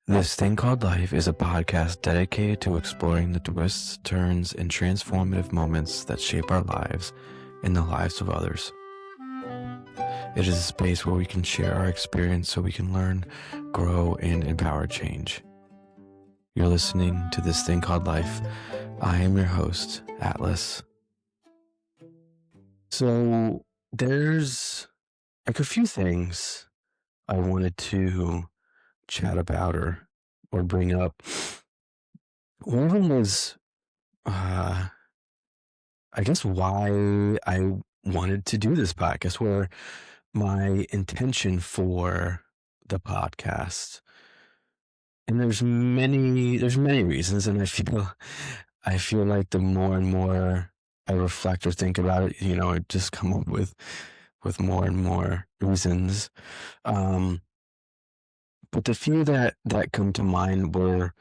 This Thing Called Life is a podcast dedicated to exploring the twists, turns, and transformative moments that shape our lives and the lives of others. It is a space where we can share our experience so we can learn, grow, and empower change. You're listening to This Thing Called Life. I am your host, Atlas. So there's a few things I wanted to chat about or bring up. One of them was I guess why I wanted to do this podcast, where my intention for the podcast. And there's many reasons, and I feel like the more and more I reflect or think about it, I just come up with more and more reasons. Um, but the few that come to mind were,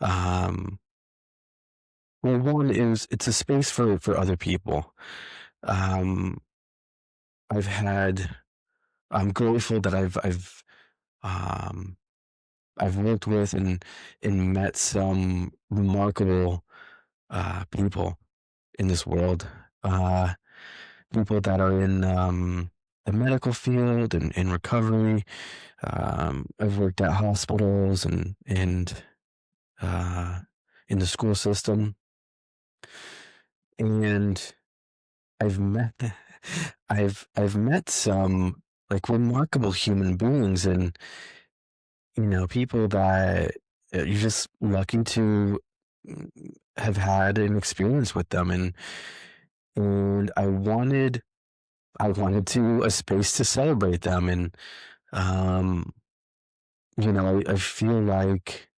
um, well, one is it's a space for other people. Um, I've had I'm grateful that um, I've worked with and met some remarkable people in this world. Uh, People that are in the medical field and in recovery. I've worked at hospitals and uh, in the school system, and I've met I've met some like remarkable human beings, and people that you're just lucky to mm, have had an experience with them, and I wanted to a space to celebrate them, and um I feel like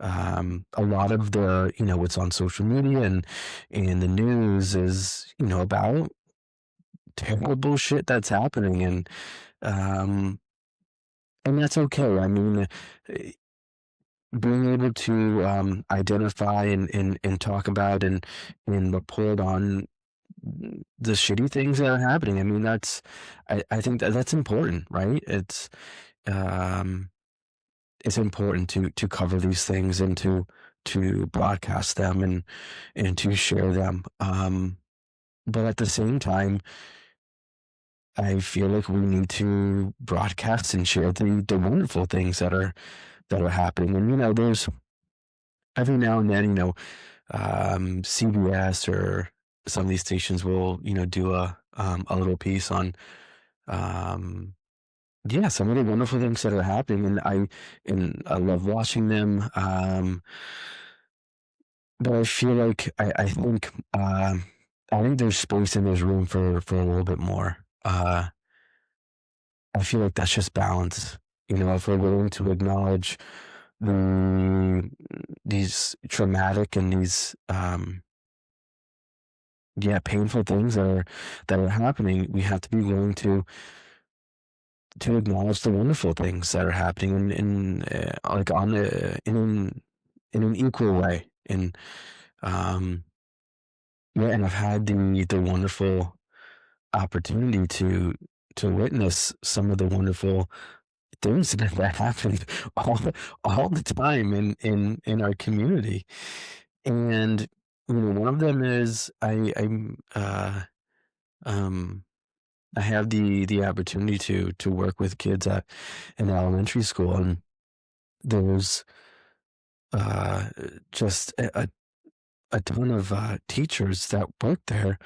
a lot of the what's on social media and the news is about terrible shit that's happening, um and that's okay. I mean, eh, being able to identify and talk about and report on the shitty things that are happening. I mean, I think that's important, right? Um, it's important to cover these things and to broadcast them and to share them. But at the same time, I feel like we need to broadcast and share the wonderful things that are happening. And there's every now and then, CBS or some of these stations will, do a little piece on, um, yeah, some of the wonderful things that are happening, and I love watching them. But I feel like I think there's space and there's room for a little bit more. I feel like that's just balance. If we're willing to acknowledge the these traumatic and these yeah, painful things that are happening, we have to be willing to acknowledge the wonderful things that are happening in like on the in an equal way. And um yeah, and I've had the wonderful opportunity to witness some of the wonderful things that happen all the time in our community. And one of them is um I have the opportunity to work with kids at an elementary school, and there's uh just a ton of teachers that work there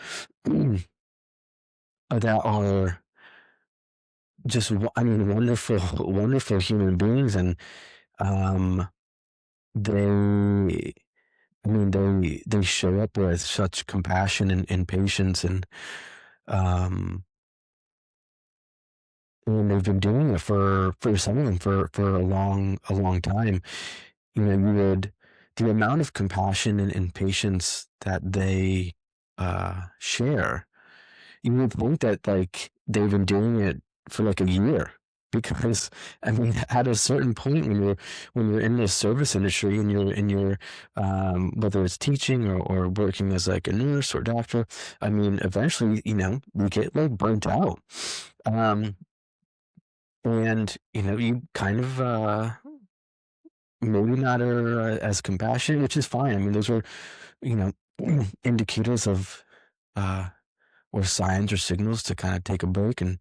that are just I mean wonderful wonderful human beings, and um they they show up with such compassion and patience, and they've been doing it for some of them for a long time. You would the amount of compassion and patience that they share, you would think that like they've been doing it for like a year. Because I mean, at a certain point when you're in the service industry and you're whether it's teaching or working as like a nurse or doctor, I mean, eventually you get like burnt out. Um, and you kind of maybe not are as compassionate, which is fine. I mean, those are, you know, indicators of uh, or signs or signals to kind of take a break and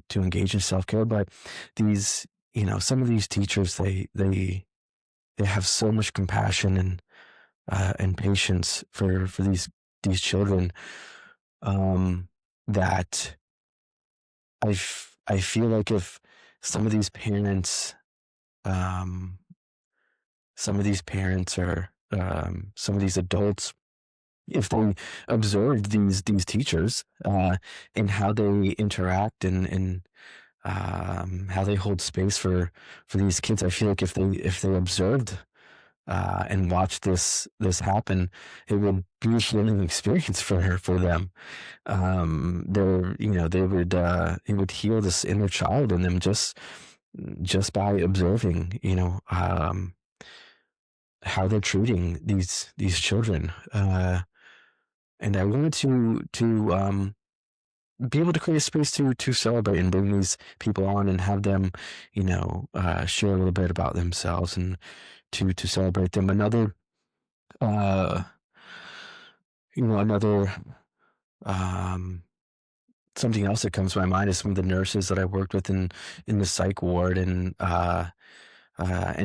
to engage in self care. But these, some of these teachers, they have so much compassion and patience for these children, um, that I feel like if some of these parents, um, some of these parents or some of these adults, if they observed these teachers and how they interact and how they hold space for these kids, I feel like if they observed and watched this happen, it would be a healing experience for them. They would it would heal this inner child in them just by observing, how they're treating these children. And I wanted to be able to create a space to celebrate and bring these people on and have them, share a little bit about themselves and to celebrate them. Uh, another um, something else that comes to my mind is some of the nurses that I worked with in the psych ward, and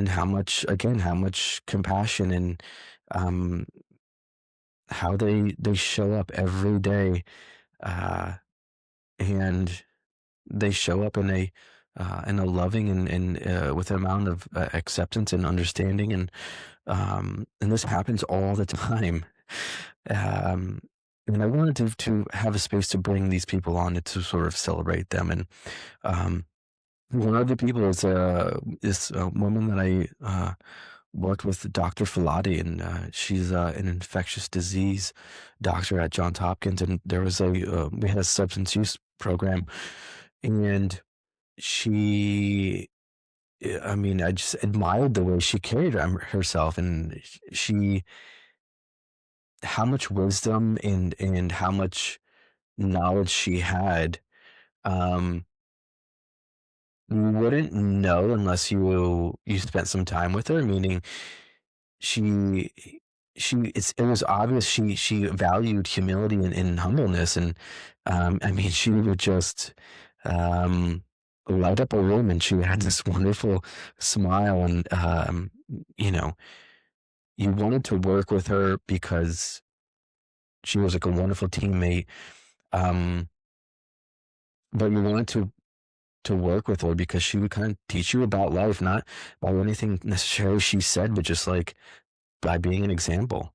how much compassion and um, how they show up every day, uh, and they show up in a loving and with an amount of acceptance and understanding, and this happens all the time. um, and I wanted to have a space to bring these people on and to sort of celebrate them. And um, one of the people is this woman that I worked with, Dr. Filati, and she's an infectious disease doctor at Johns Hopkins. And there was we had a substance use program, and she, I mean, I just admired the way she carried herself, and she, how much wisdom and how much knowledge she had. Um, you wouldn't know unless you spent some time with her. Meaning, she it was obvious she valued humility and humbleness, and I mean, she would just um, light up a room, and she had this wonderful smile, and you know, you wanted to work with her because she was like a wonderful teammate, um, but you wanted to work with her because she would kind of teach you about life, not by anything necessarily she said, but just like by being an example.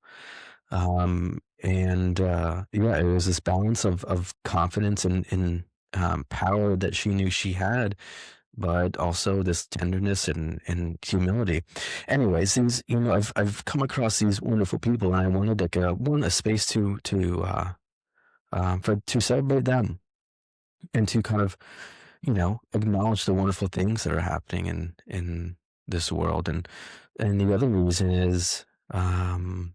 And yeah, it was this balance of confidence and power that she knew she had, but also this tenderness and humility. Anyways, I've come across these wonderful people, and I wanted like a space to celebrate them and to kind of, acknowledge the wonderful things that are happening in this world. And the other reason is, I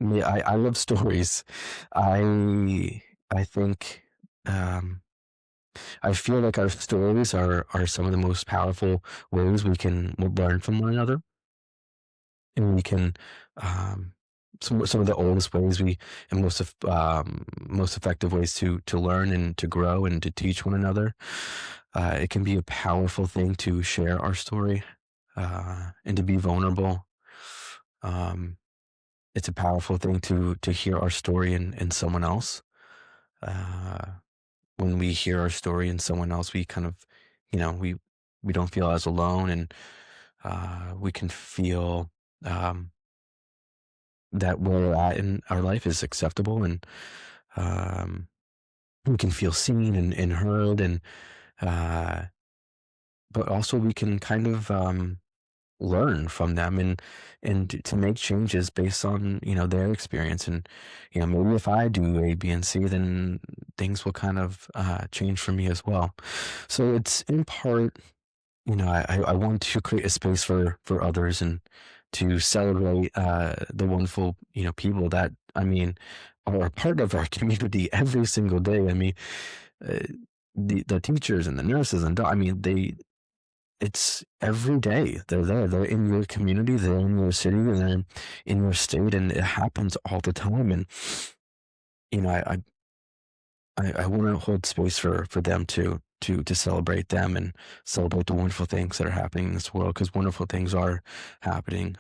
love stories. I think, um, I feel like our stories are some of the most powerful ways we can learn from one another, and we can, um, some of the oldest ways we and most effective ways to learn and to grow and to teach one another. It can be a powerful thing to share our story and to be vulnerable. Um, it's a powerful thing to hear our story in someone else. Uh, when we hear our story in someone else, we kind of, we don't feel as alone, and we can feel um, that where we're at in our life is acceptable, and um, we can feel seen and heard, and uh, but also we can kind of learn from them and to make changes based on their experience. And maybe if I do A, B, and C, then things will kind of change for me as well. So it's in part, I want to create a space for others and to celebrate the wonderful people that, I mean, are a part of our community every single day. I mean, uh, the teachers and the nurses and I mean, it's every day. They're there. They're in your community. They're in your city. And they're in your state. And it happens all the time. And you know, I want to hold space for them to celebrate them and celebrate the wonderful things that are happening in this world, because wonderful things are happening.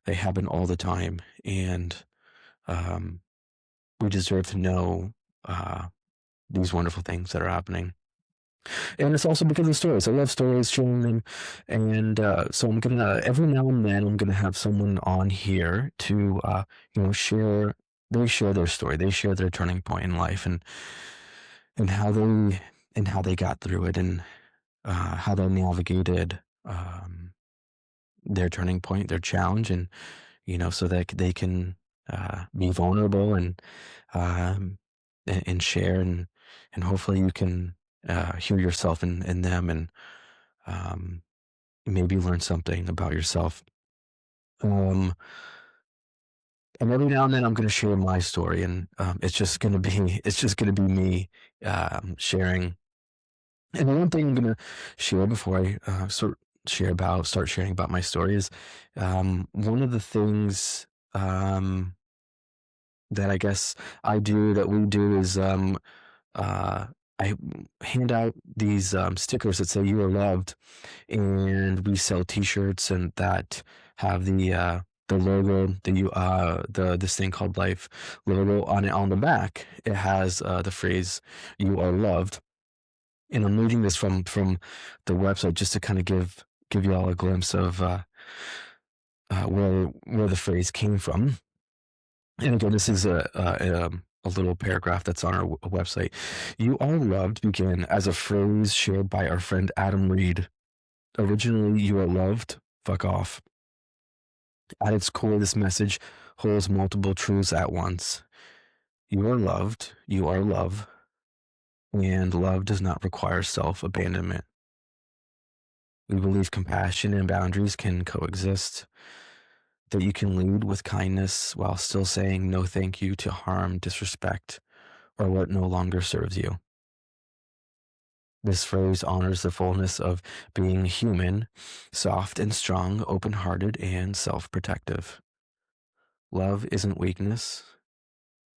They happen all the time, and um, we deserve to know uh, these wonderful things that are happening. And it's also because of stories. I love stories, sharing them, and so I'm gonna every now and then I'm gonna have someone on here to share. They share their story. They share their turning point in life, and how they got through it, and how they navigated their turning point, their challenge, and so that they can be vulnerable um, and share, and hopefully you can hear yourself in them, and um, maybe learn something about yourself. Um, and every now and then I'm going to share my story, and it's just going to be me sharing. And the one thing I'm going to share before I start sharing about my story is one of the things that I guess that we do is uh, I hand out these stickers that say "You are loved," and we sell T-shirts and that have the logo, this thing called Life logo on it. On the back, it has the phrase "You are loved." And I'm reading this from the website just to kind of give you all a glimpse of where the phrase came from. And again, this is a little paragraph that's on our website. "You are loved" began as a phrase shared by our friend Adam Reed. Originally, "You are loved, fuck off." At its core, this message holds multiple truths at once. You are loved, you are love, and love does not require self-abandonment. We believe compassion and boundaries can coexist, that you can lead with kindness while still saying no thank you to harm, disrespect, or what no longer serves you. This phrase honors the fullness of being human, soft and strong, open-hearted, and self-protective. Love isn't weakness.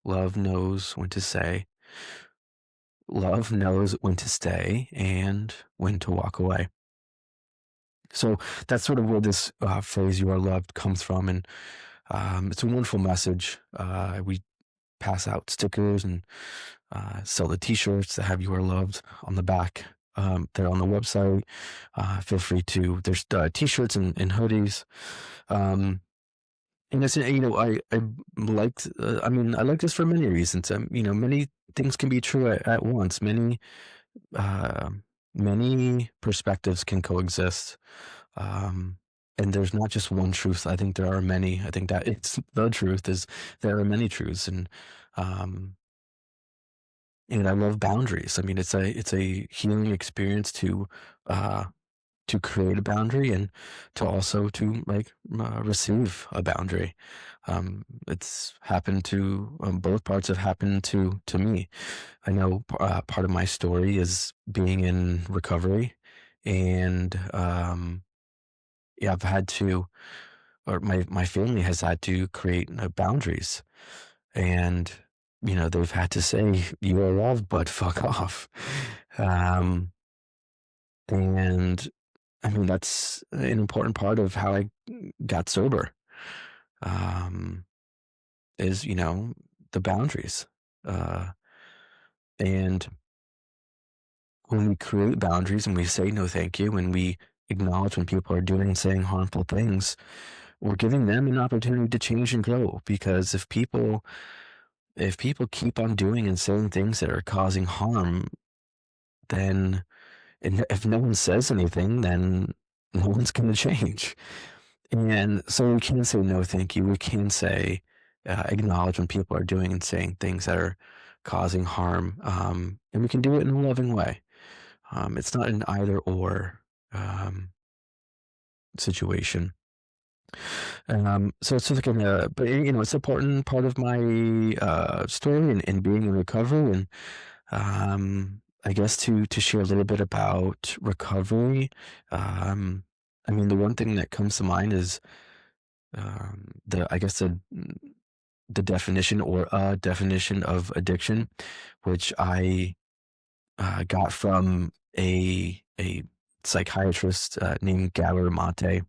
Love knows when to say. Love knows when to stay and when to walk away. So that's sort of where this phrase "You are loved" comes from, and it's a wonderful message. We pass out stickers and sell the T-shirts that have "You are loved" on the back. They're on the website. Feel free to. There's T-shirts and hoodies. And it's, I liked. I like this for many reasons. Many things can be true at once. Uh, Many perspectives can coexist. Um, and there's not just one truth. I think there are many. I think that it's the truth is there are many truths, um, and I love boundaries. I mean, it's a healing experience uh, to create a boundary, and to also to receive a boundary. It's happened to both parts have happened to me. I know part of my story is being in recovery, and yeah, I've had to, or my family has had to create boundaries, and they've had to say "You are loved, but fuck off." Um, and I mean, that's an important part of how I got sober, um, is, the boundaries. Uh, and when we create boundaries and we say no thank you, and we acknowledge when people are doing and saying harmful things, we're giving them an opportunity to change and grow. Because if people keep on doing and saying things that are causing harm, then, and if no one says anything, then no one's going to change. And so we can say no thank you. We can say acknowledge when people are doing and saying things that are causing harm, and we can do it in a loving way. It's not an either or situation. So it's like but it's an important part of my story, and being in recovery, and I guess to share a little bit about recovery, I mean, the one thing that comes to mind is the I guess the definition or a definition of addiction, which I got from a psychiatrist named Gabor Mate.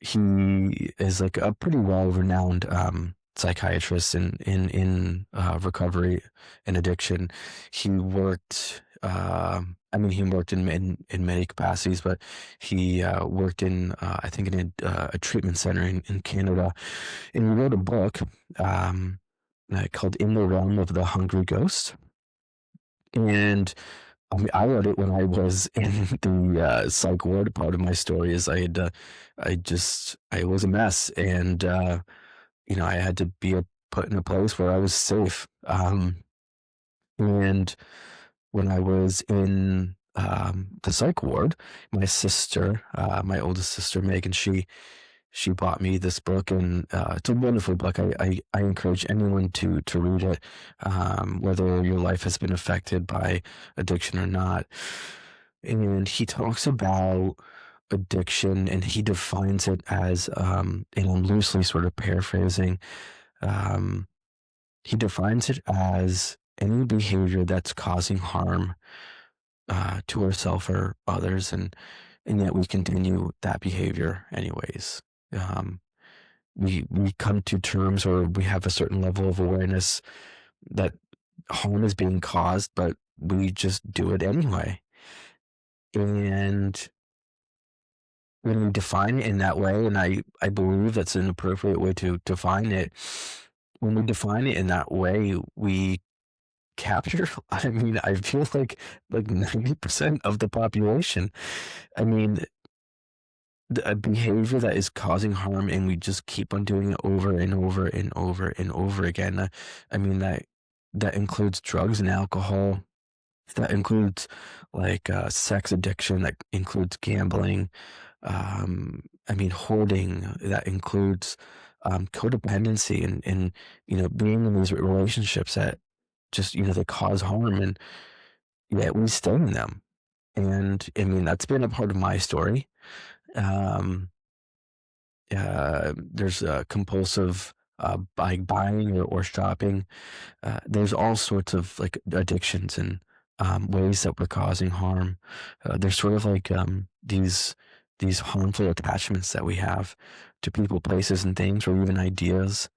He is like a pretty well-renowned psychiatrist in recovery and addiction. He worked. I mean, he worked in many capacities, but he worked in I think in a treatment center in Canada, and he wrote a book called "In the Realm of the Hungry Ghost." And I mean, I read it when I was in the psych ward. Part of my story is I was a mess, and I had to be put in a place where I was safe. And when I was in the psych ward, my sister, my oldest sister Megan, she bought me this book, and it's a wonderful book. I encourage anyone to read it, whether your life has been affected by addiction or not. And he talks about addiction, and he defines it as, and I'm loosely sort of paraphrasing, um, he defines it as any behavior that's causing harm to ourselves or others, and yet we continue that behavior anyways. Um, we come to terms, or we have a certain level of awareness that harm is being caused, but we just do it anyway. And when we define it in that way, and I believe that's an appropriate way to define it, when we define it in that way, we capture, I mean, I feel like 90% of the population. I mean, a behavior that is causing harm, and we just keep on doing it over and over and over and over again. I mean, that includes drugs and alcohol. That includes like sex addiction. That includes gambling. I mean, hoarding. That includes codependency, and being in these relationships that just they cause harm, and yet we stay in them. And I mean, that's been a part of my story. Um, there's compulsive buying or shopping. There's all sorts of like addictions and ways that we're causing harm. There's sort of like these harmful attachments that we have to people, places, and things, or even ideas,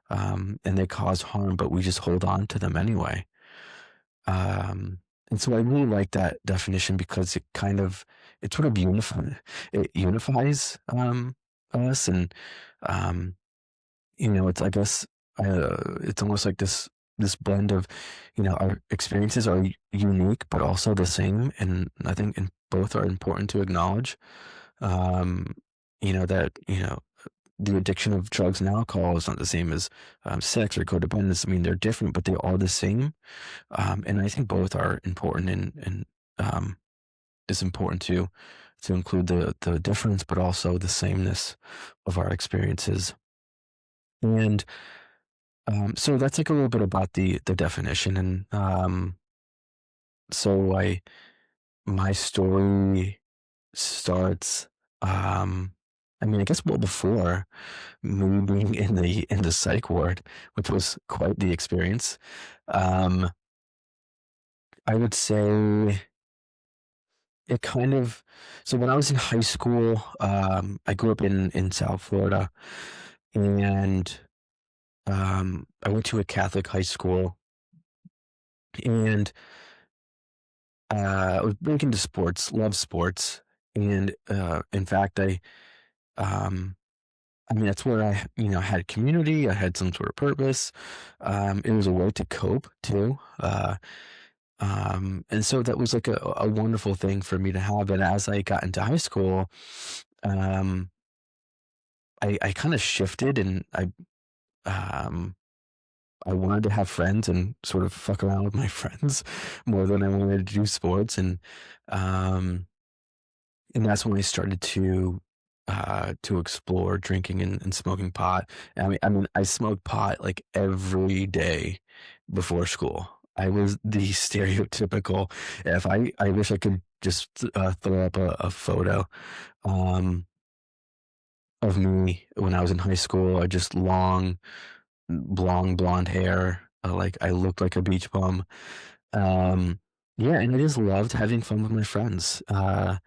and they cause harm, but we just hold on to them anyway. And so I really like that definition because it sort of unifies us, and it's I guess it's almost like this blend of our experiences are unique but also the same, and I think both are important to acknowledge. Um, that the addiction of drugs and alcohol is not the same as sex or codependence. I mean, they're different, but they are the same. And I think both are important, and it's important to include the difference, but also the sameness of our experiences. And so that's like a little bit about the definition. And so my story starts. I mean, I guess well before me being in the psych ward, which was quite the experience. Um, I would say it kind of. So when I was in high school, I grew up in South Florida, and I went to a Catholic high school, and I was big into sports, love sports, and in fact, um, I mean, that's where I, had community. I had some sort of purpose. It was a way to cope too. And so that was like a wonderful thing for me to have. And as I got into high school, um, I kind of shifted, and I wanted to have friends and sort of fuck around with my friends more than I wanted to do sports. Um, and that's when I started to explore drinking and smoking pot. I mean, I smoked pot like every day before school. I was the stereotypical. If I wish I could just throw up a photo um, of me when I was in high school. I just long blonde hair. Like I looked like a beach bum. Um, yeah, and I just loved having fun with my friends. And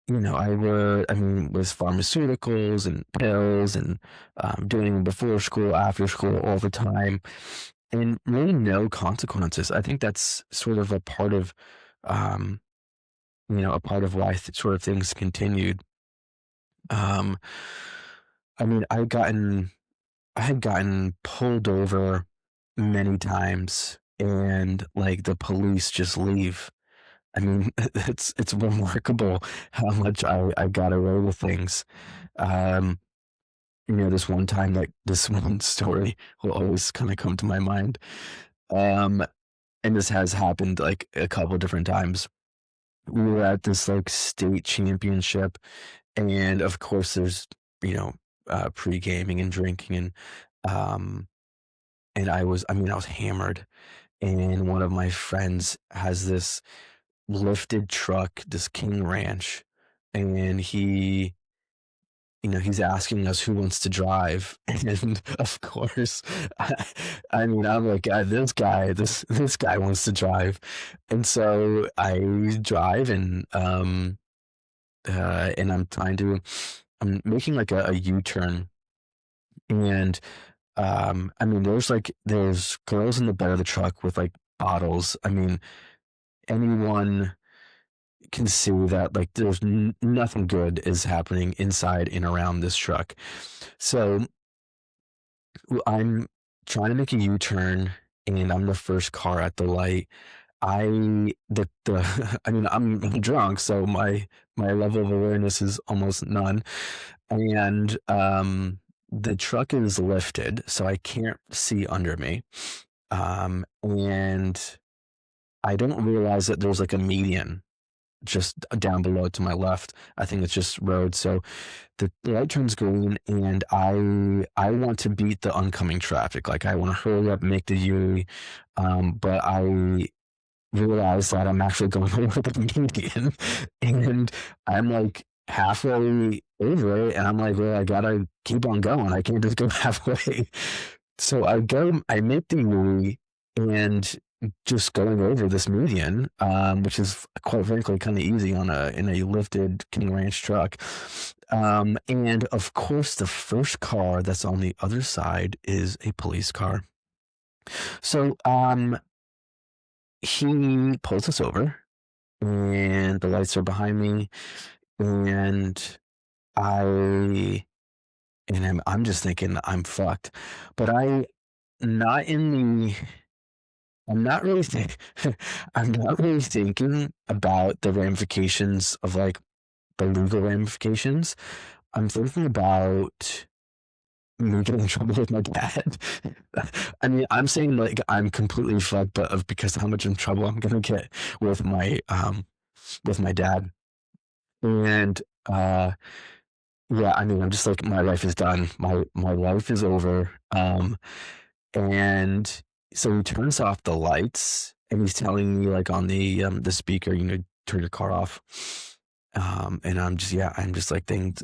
I mean, with pharmaceuticals and pills and doing before school, after school, all the time, and really no consequences. I think that's sort of a part of, um, a part of why sort of things continued. Um, I mean, I had gotten pulled over many times, and like the police just leave. I mean, it's remarkable how much I got away with things. Um, this one time, like this one story will always kind of come to my mind. Um, and this has happened like a couple different times. We were at this like state championship, and of course, there's you know pre gaming and drinking, um, and I was hammered, and one of my friends has this lifted truck, this King Ranch, and he's asking us who wants to drive, and of course, I mean, I'm like, this guy wants to drive, and so I drive, and I'm making like a U-turn, and I mean, there's girls in the bed of the truck with like bottles. I mean, anyone can see that like there's nothing good is happening inside and around this truck. So I'm trying to make a U-turn, and I'm the first car at the light. The I mean, I'm drunk, so my level of awareness is almost none. And the truck is lifted, so I can't see under me. And I don't realize that there's like a median just down below to my left. I think it's just road. So the light turns green, and I want to beat the oncoming traffic. Like I want to hurry up, make the U. But I realize that I'm actually going over the median, and I'm like halfway over it, and I'm like, well, I gotta keep on going. I can't just go halfway. So I make the U, and just going over this median, which is quite frankly kind of easy in a lifted King Ranch truck. And of course, the first car that's on the other side is a police car. So he pulls us over, and the lights are behind me, and I I'm just thinking I'm fucked, but not in the I'm not really think I'm not really thinking about the ramifications of, like, the legal ramifications. I'm thinking about me getting in trouble with my dad. I mean, I'm saying, like, I'm completely fucked, but of because of how much in trouble I'm gonna get with with my dad. And, yeah, I mean, I'm just like, my life is done. My life is over. And so he turns off the lights, and he's telling me like on the speaker, turn your car off. And I'm just like, things.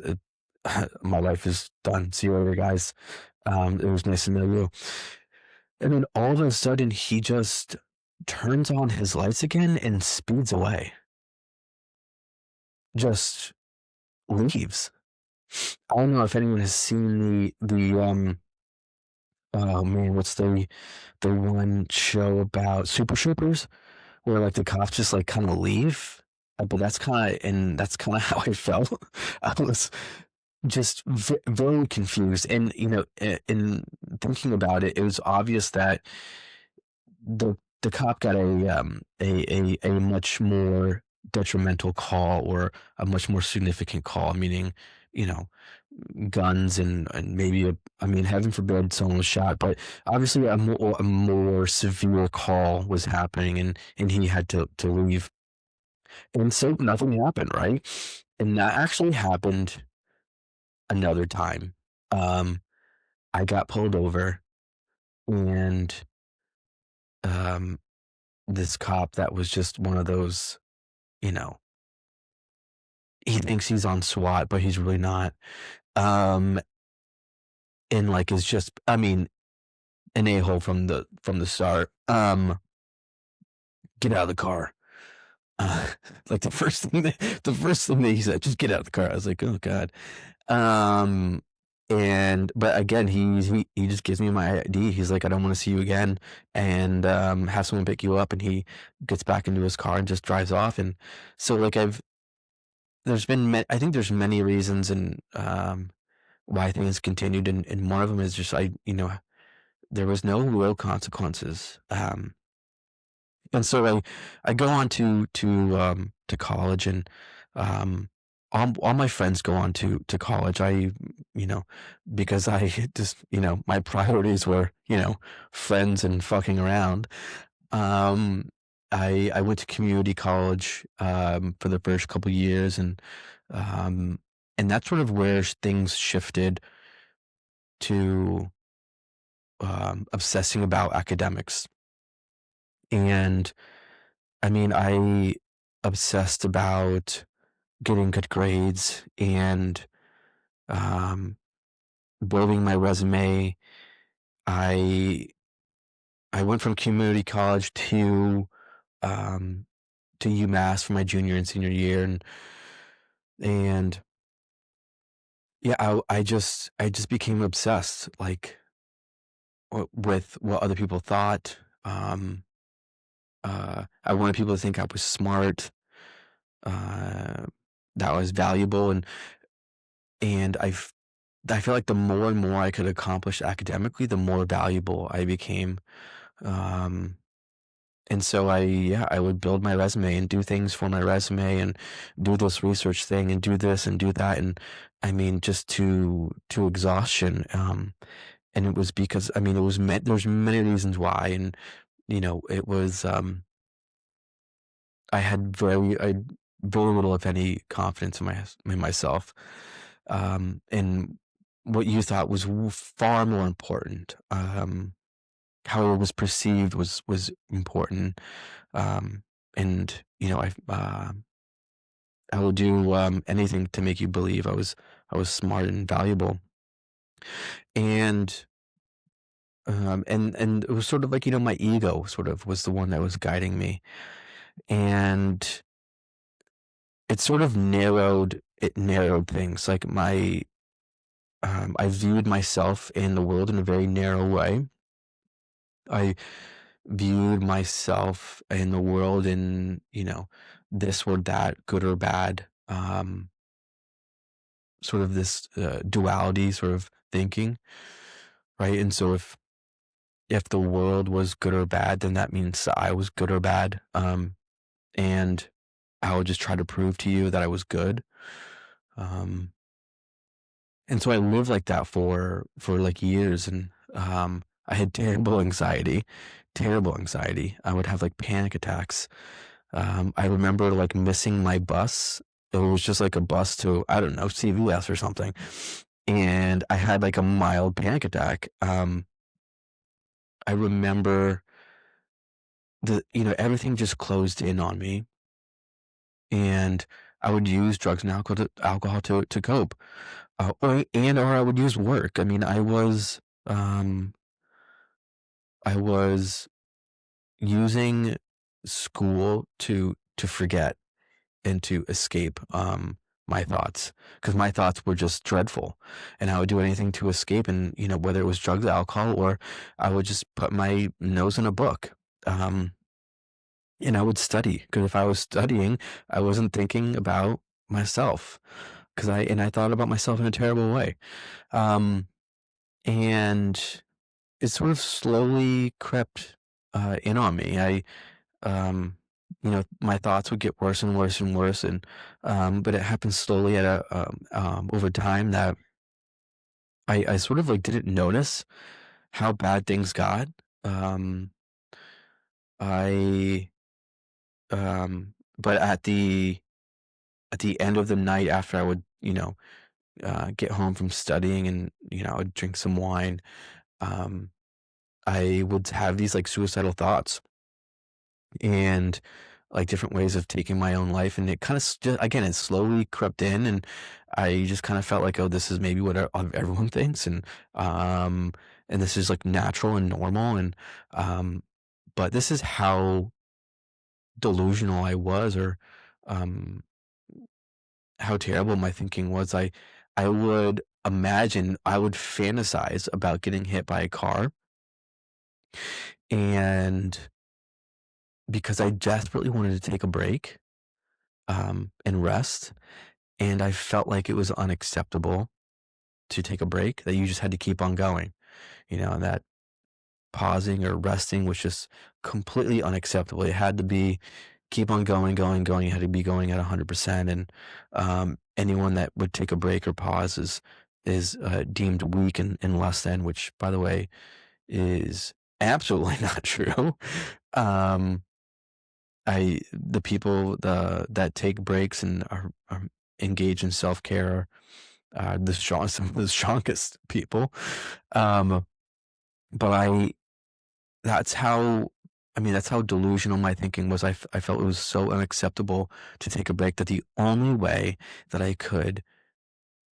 My life is done. See you later, guys. It was nice to know you. And then all of a sudden, he just turns on his lights again and speeds away. Just leaves. I don't know if anyone has seen the oh man, what's the one show about Super Troopers where like the cops just like kind of leave? But that's kind of how I felt. I was just very confused, and in thinking about it, it was obvious that the cop got a much more detrimental call, or a much more significant call, meaning you know guns, and maybe I mean, heaven forbid someone was shot, but obviously a more severe call was happening, and he had to leave, and so nothing happened, right? And that actually happened another time. um I got pulled over, and um, this cop that was just one of those, you know, he thinks he's on SWAT, but he's really not. Um, and like is just, I mean, an a-hole from the start. Get out of the car. Uh, like the first thing that he said, just get out of the car. I was like, oh God. Um, and but again, he just gives me my ID. He's like, I don't want to see you again, and have someone pick you up. And he gets back into his car and just drives off. And so like I think there's many reasons and why things continued, and one of them is just there was no real consequences. And so I go on to college, and um, all my friends go on to college. You know, because I just, my priorities were, friends and fucking around. Um, I went to community college for the first couple years, um, and that's sort of where things shifted to obsessing about academics. And I mean, I obsessed about getting good grades and um, building my resume. I I went from community college um, to UMass for my junior and senior year, and yeah, I just became obsessed, like with what other people thought. I wanted people to think I was smart, uh, that I was valuable, and I feel like the more and more I could accomplish academically, the more valuable I became. Um, and so I would build my resume and do things for my resume and do this research thing and do this and do that. And I mean, just to exhaustion. And it was because, I mean, there's many reasons why. And, it was, I had very little, if any, confidence in myself. And what you thought was far more important. How it was perceived was important. Um, and I will do anything to make you believe I was smart and valuable. And and it was sort of like, my ego sort of was the one that was guiding me. And it narrowed things. Like I viewed myself in the world in a very narrow way. I viewed myself in the world in, this or that, good or bad, sort of this duality sort of thinking, right? And so if the world was good or bad, then that means that I was good or bad. And I would just try to prove to you that I was good. Um, and so I lived like that for like years, and I had terrible anxiety. I would have like panic attacks. I remember like missing my bus. It was just like a bus to, I don't know, CVS or something. And I had like a mild panic attack. I remember everything just closed in on me, and I would use drugs and alcohol to cope, or I would use work. I mean, um, I was using school to forget and to escape my thoughts, because my thoughts were just dreadful, and I would do anything to escape. And whether it was drugs, alcohol, or I would just put my nose in a book. Um, and I would study, because if I was studying, I wasn't thinking about myself, because I thought about myself in a terrible way. Um, and it sort of slowly crept in on me. Um, my thoughts would get worse and worse and worse, and but it happened slowly over time, that I sort of like didn't notice how bad things got. Um, I but at the end of the night, after I would get home from studying, and I would drink some wine. Um, I would have these like suicidal thoughts and like different ways of taking my own life. And it kind of, again, it slowly crept in. And I just kind of felt like, oh, this is maybe what everyone thinks. Um, and this is like natural and normal. Um, but this is how delusional I was, or, um, how terrible my thinking was. I would imagine, I would fantasize about getting hit by a car, and because I desperately wanted to take a break, and rest, and I felt like it was unacceptable to take a break, that you just had to keep on going, that pausing or resting was just completely unacceptable. It had to be keep on going, going, going. You had to be going at 100%. And anyone that would take a break or pause is deemed weak and less than, which, by the way, is absolutely not true. Um, the people that take breaks and are engaged in self care are some of the strongest people. Um, but that's how that's how delusional my thinking was. I felt it was so unacceptable to take a break that the only way that I could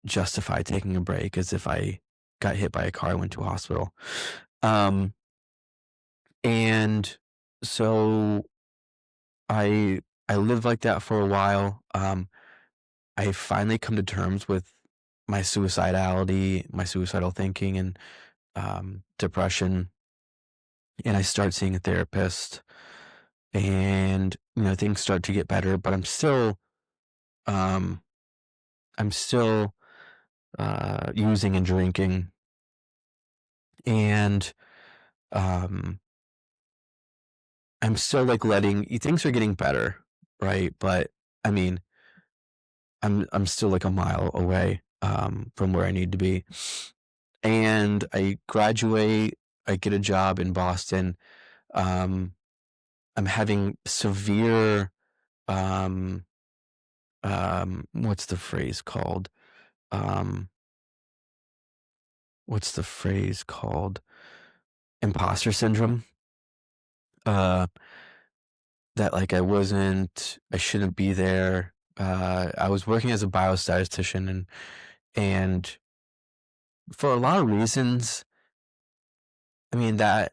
justify taking a break is if I got hit by a car and went to a hospital. Um, and so I I lived like that for a while. I finally come to terms with my suicidality, my suicidal thinking, and depression, and I start seeing a therapist, and things start to get better. But um, I'm still using and drinking, and um, I'm still like letting things are getting better, right? But I mean, I'm still like a mile away from where I need to be. And I graduate, I get a job in Boston. Um, I'm having severe, um, what's the phrase called? Um, what's the phrase called? Imposter syndrome. Uh, that like I shouldn't be there. I was working as a biostatistician, and for a lot of reasons, that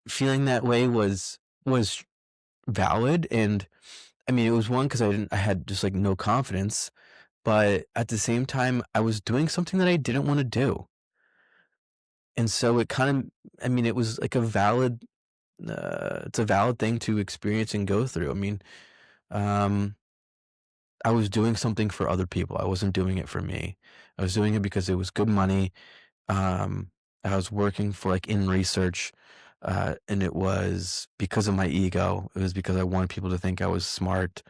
feeling that way was valid. And it was one, because I had just like no confidence, but at the same time I was doing something that I didn't want to do. And so it kind of, it was like it's a valid thing to experience and go through. Um, I was doing something for other people. I wasn't doing it for me. I was doing it because it was good money. Um, I was working for like in research, and it was because of my ego. It was because I wanted people to think I was smart,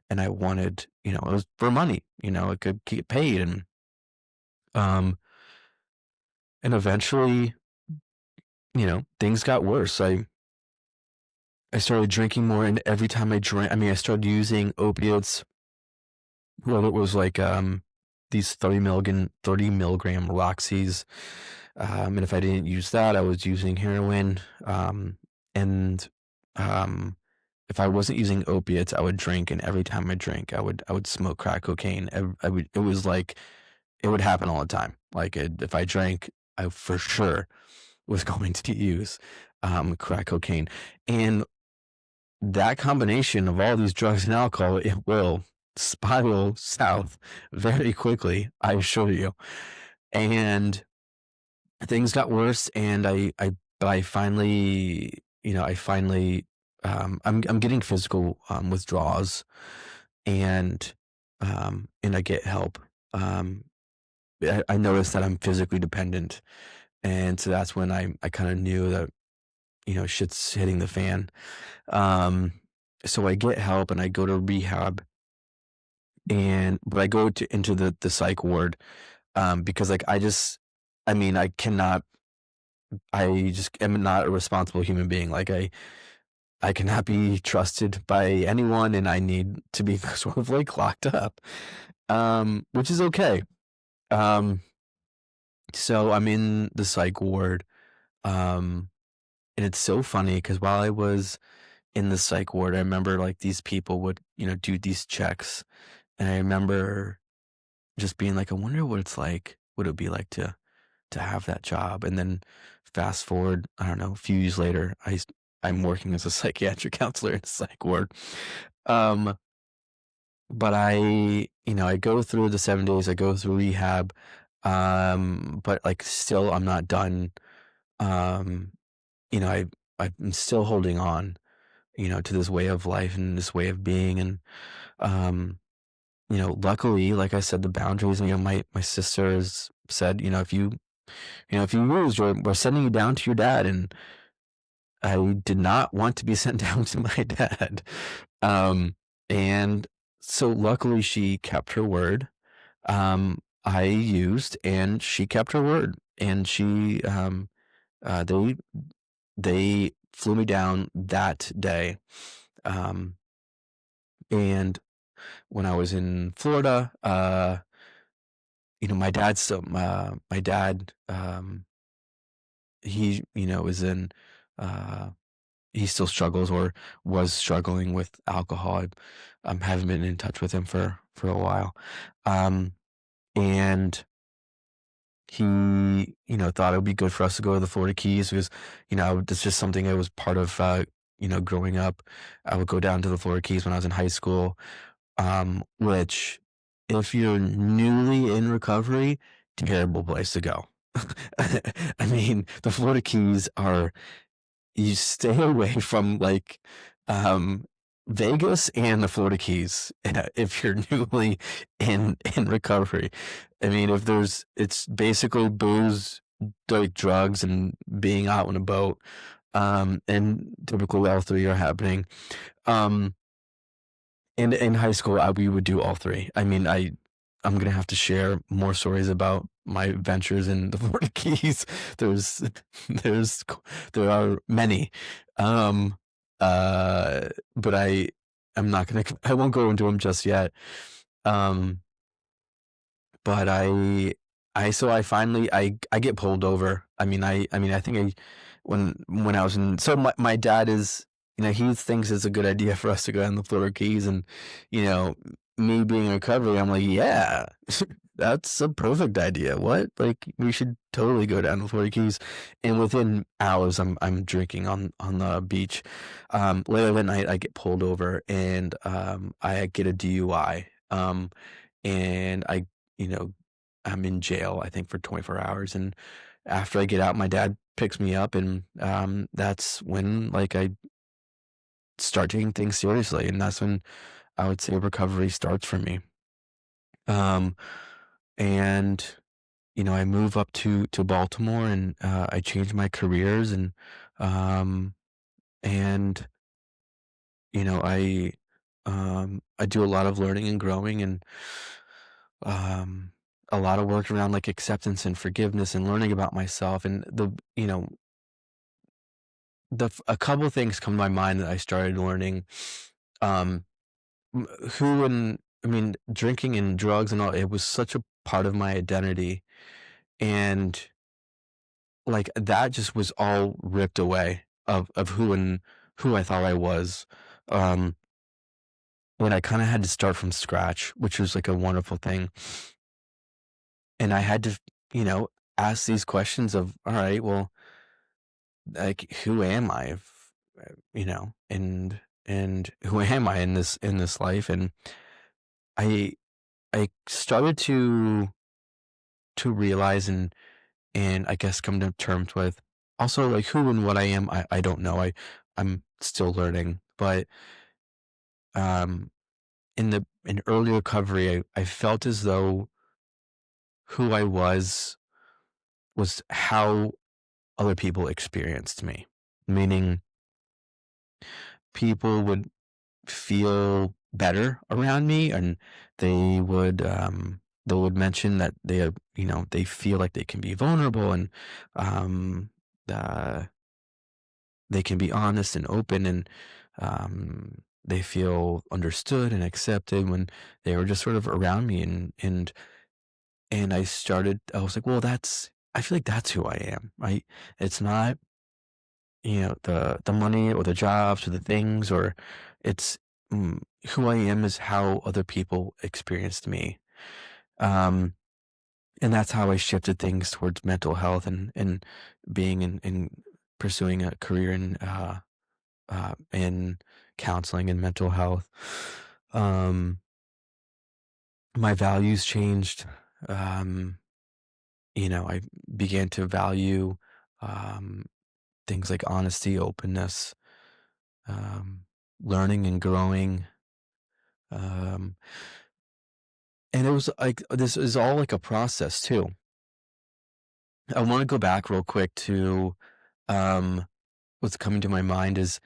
and I wanted, it was for money. I could get paid, um, and eventually, things got worse. I started drinking more, and every time I drank, I started using opiates. Well, it was like these 30 milligram Roxys. And if I didn't use that, I was using heroin. And um, if I wasn't using opiates, I would drink, and every time I drink, I would smoke crack cocaine. It was like it would happen all the time. Like if I drank, I for sure was going to use crack cocaine, and that combination of all these drugs and alcohol, it will spiral south very quickly, I assure you. And things got worse, and but I finally, I'm getting physical withdrawals, and I get help. Um, I noticed that I'm physically dependent, and so that's when I kind of knew that shit's hitting the fan. Um, so I get help and I go to rehab, but I go into the psych ward, because like I cannot, I just am not a responsible human being. Like I cannot be trusted by anyone, and I need to be sort of like locked up, which is okay. Um, so I'm in the psych ward, um, and it's so funny because while I was in the psych ward, I remember like these people would, do these checks. And I remember just being like, I wonder what it would be like to have that job. And then fast forward, I don't know, a few years later, I'm working as a psychiatric counselor in a psych ward. Um, but I go through the 7 days, I go through rehab, but like still I'm not done. Um, I'm still holding on, to this way of life and this way of being. And, um, luckily, like I said, the boundaries, my sister has said, if you lose, we're sending you down to your dad. And I did not want to be sent down to my dad. Um, and so luckily she kept her word. I used and she kept her word. And uh, they, they flew me down that day. Um, and when I was in Florida, my dad, he, is in, uh, he still struggles or was struggling with alcohol. I haven't been in touch with him for a while. Um, and he, thought it would be good for us to go to the Florida Keys because, it's just something that was part of, growing up. I would go down to the Florida Keys when I was in high school, which if you're newly in recovery, terrible place to go. I mean, the Florida Keys are you stay away from like um Vegas and the Florida Keys if you're newly in recovery. I mean, if there's it's basically booze, like drugs and being out on a boat. And typically all three are happening. Um in high school, we would do all three. I mean, I'm gonna have to share more stories about my adventures in the Florida Keys. There's, there's, there are many, um, but I'm not gonna, I won't go into them just yet. Um, but so I finally, I get pulled over. I think when I was in, so my dad is, he thinks it's a good idea for us to go down the Florida Keys. And, you know, me being in recovery, I'm like, yeah, that's a perfect idea. What? Like, we should totally go down the Florida Keys. And within hours, I'm drinking on the beach. Later that night, I get pulled over and, I get a DUI. And you know, I'm in jail, I think, for 24 hours. And after I get out, my dad picks me up, and that's when like I start taking things seriously, and that's when I would say recovery starts for me. Um, and I move up to Baltimore, and I change my careers, um, and I do a lot of learning and growing, and um, a lot of work around like acceptance and forgiveness and learning about myself. And a couple of things come to my mind that I started learning. Um, who and I mean, drinking and drugs and all, it was such a part of my identity. And like that just was all ripped away of who I thought I was. Um, when I kind of had to start from scratch, which was like a wonderful thing. And I had to, you know, ask these questions of, all right, well, like, who am I? And who am I in this life? And I I started to realize and I guess come to terms with also like who and what I am. I don't know. I'm still learning, but um, in early recovery, I felt as though who I was how other people experienced me, meaning people would feel better around me, and they would mention that they feel like they can be vulnerable, and um uh they can be honest and open, and they feel understood and accepted when they were just sort of around me. And I was like, well, I feel like that's who I am, right? It's not the money or the jobs or the things, or it's mm, who I am is how other people experienced me. Um, and that's how I shifted things towards mental health and being in pursuing a career in counseling and mental health. Um, my values changed. Um, I began to value um, things like honesty, openness, um, learning and growing. Um, and it was like this is all like a process too. I want to go back real quick to um, what's coming to my mind is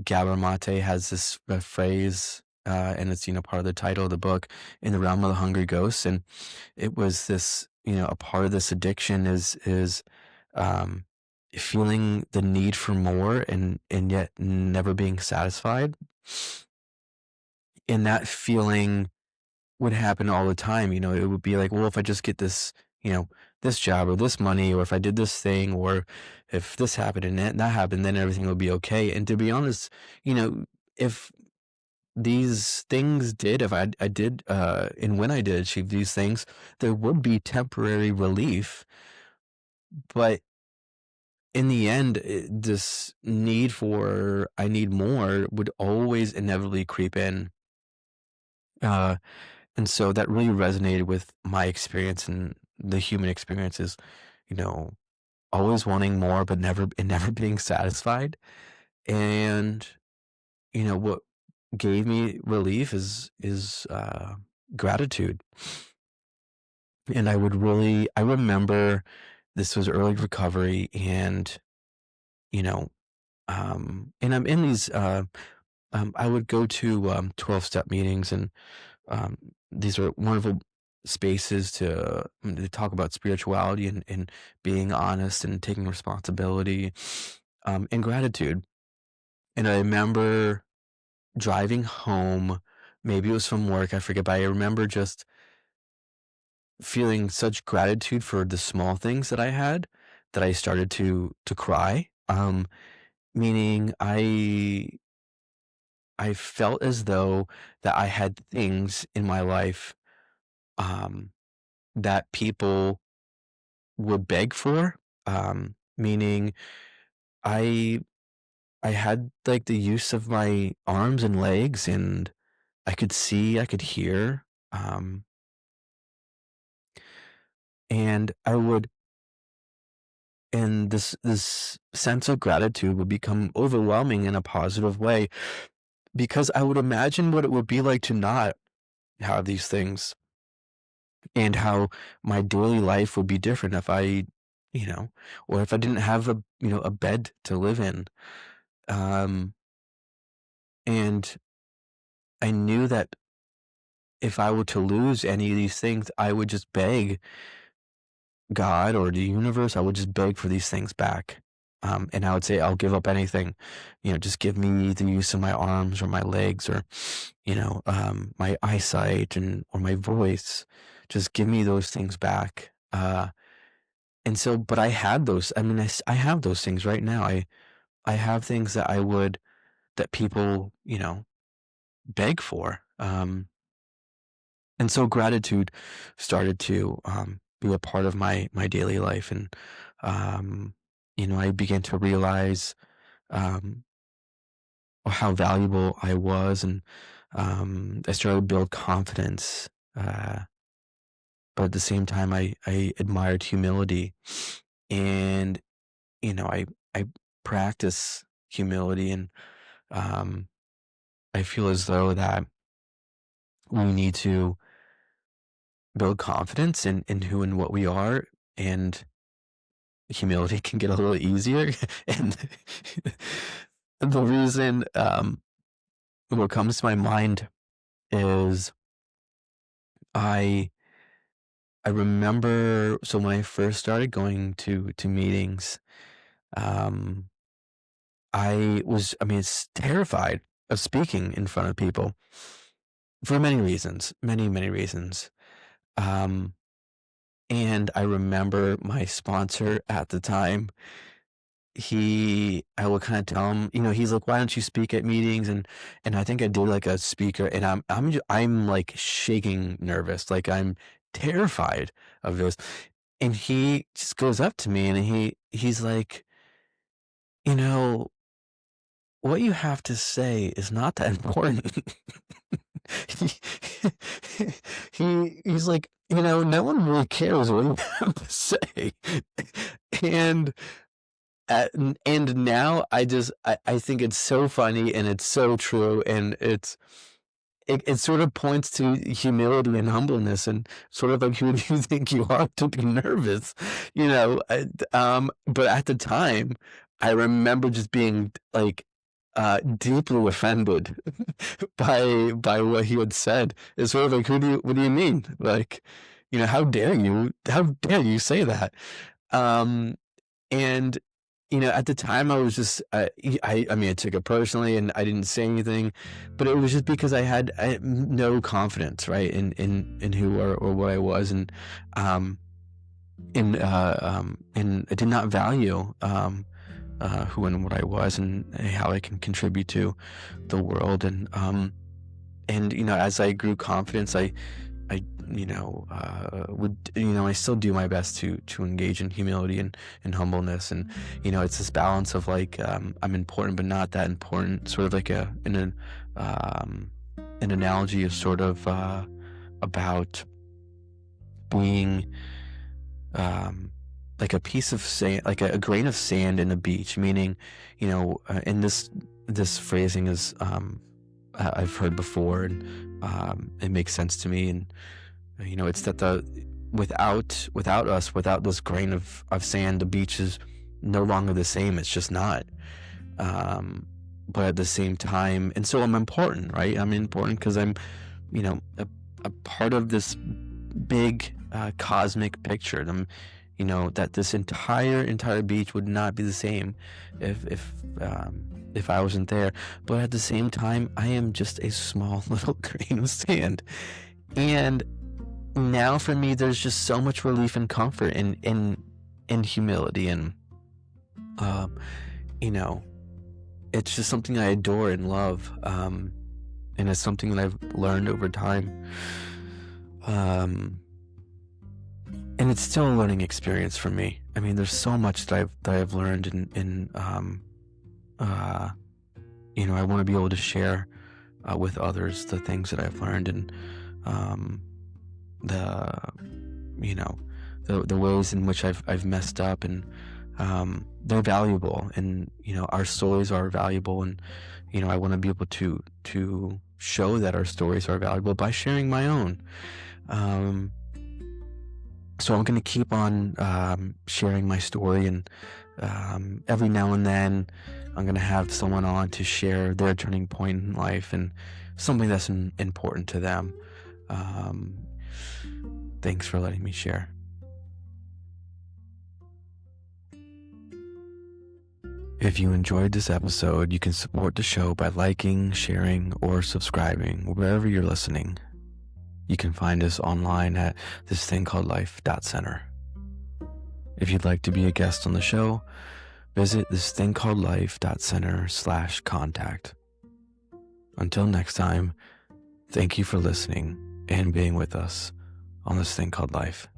Gabor Mate has this phrase, and it's part of the title of the book, "In the Realm of the Hungry Ghosts," and it was this, a part of this addiction is um, feeling the need for more and yet never being satisfied, and that feeling would happen all the time. It would be like, well, if I just get this, this job or this money, or if I did this thing, or if this happened and that happened, then everything will be okay. And to be honest, if these things did, if I did, and when I did achieve these things, there would be temporary relief. But in the end, this need for, I need more would always inevitably creep in. Uh, And so that really resonated with my experience and the human experience is, you know, always wanting more, but never being satisfied. And, what gave me relief is gratitude. And I remember this was early recovery and, you know, and I'm in these, I would go to 12-step meetings and um, these are wonderful spaces to talk about spirituality and being honest and taking responsibility and gratitude. And I remember driving home, maybe it was from work, I forget, but I remember just feeling such gratitude for the small things that I had that I started to cry. Meaning I felt as though that I had things in my life um, that people would beg for. Meaning I I had like the use of my arms and legs and I could see, I could hear. Um, and I would and this sense of gratitude would become overwhelming in a positive way because I would imagine what it would be like to not have these things and how my daily life would be different if you know, or if I didn't have a bed to live in. Um, and I knew that if I were to lose any of these things, I would just beg God or the universe, I would just beg for these things back. And I would say, I'll give up anything, just give me the use of my arms or my legs or, my eyesight or my voice. Just give me those things back. And so, but I had those. I mean, I have those things right now. I have things that that people, beg for. And so gratitude started to be a part of my daily life, and I began to realize um, how valuable I was, and I started to build confidence. But at the same time, I admired humility, and I practice humility, and um, I feel as though that we need to build confidence in who and what we are, and humility can get a little easier. And the reason what comes to my mind is I I remember, so when I first started going to meetings, um I mean it's terrified of speaking in front of people for many reasons, many reasons. Um and I remember my sponsor at the time, I will kind of tell him, he's like, "Why don't you speak at meetings?" And I think I did like a speaker, and I'm like shaking nervous, like I'm terrified of this. And he just goes up to me and he's like, "You know, what you have to say is not that important." He, he's like, "No one really cares what you have to say." And and now I think it's so funny and it's so true, and it sort of points to humility and humbleness, and sort of like, who do you think you are to be nervous? But at the time, I remember just being like deeply offended by what he had said. It's sort of like, what do you mean? Like, how dare you say that? Um, and at the time, I was just, I mean, I took it personally, and I didn't say anything, but it was just because I had no confidence, right, in who or what I was, um, and I did not value who and what I was, and how I can contribute to the world, and as I grew confidence, I would, I still do my best to engage in humility and humbleness, and it's this balance of like, I'm important but not that important, sort of like an analogy is sort of about being like a piece of sand, like a grain of sand in a beach, meaning, and this phrasing is I've heard before, and it makes sense to me, and it's that without us, without this grain of sand, the beach is no longer the same. It's just not. But at the same time, and so I'm important, right? I'm important because I'm, a part of this big cosmic picture. And I'm, that this entire beach would not be the same if I wasn't there. But at the same time, I am just a small little grain of sand, and now for me, there's just so much relief and comfort in humility, and it's just something I adore and love, and it's something that I've learned over time, and it's still a learning experience for me. I mean, there's so much that I've learned, and I want to be able to share with others the things that I've learned, and the the ways in which I've messed up, and they're valuable, and our stories are valuable, and I want to be able to show that our stories are valuable by sharing my own. So I'm going to keep on sharing my story, and every now and then I'm going to have someone on to share their turning point in life and something that's important to them. Thanks for letting me share. If you enjoyed this episode, you can support the show by liking, sharing, or subscribing wherever you're listening. You can find us online at thisthingcalledlife.center. If you'd like to be a guest on the show, visit thisthingcalledlife.center/contact. Until next time, thank you for listening and being with us on this thing called life.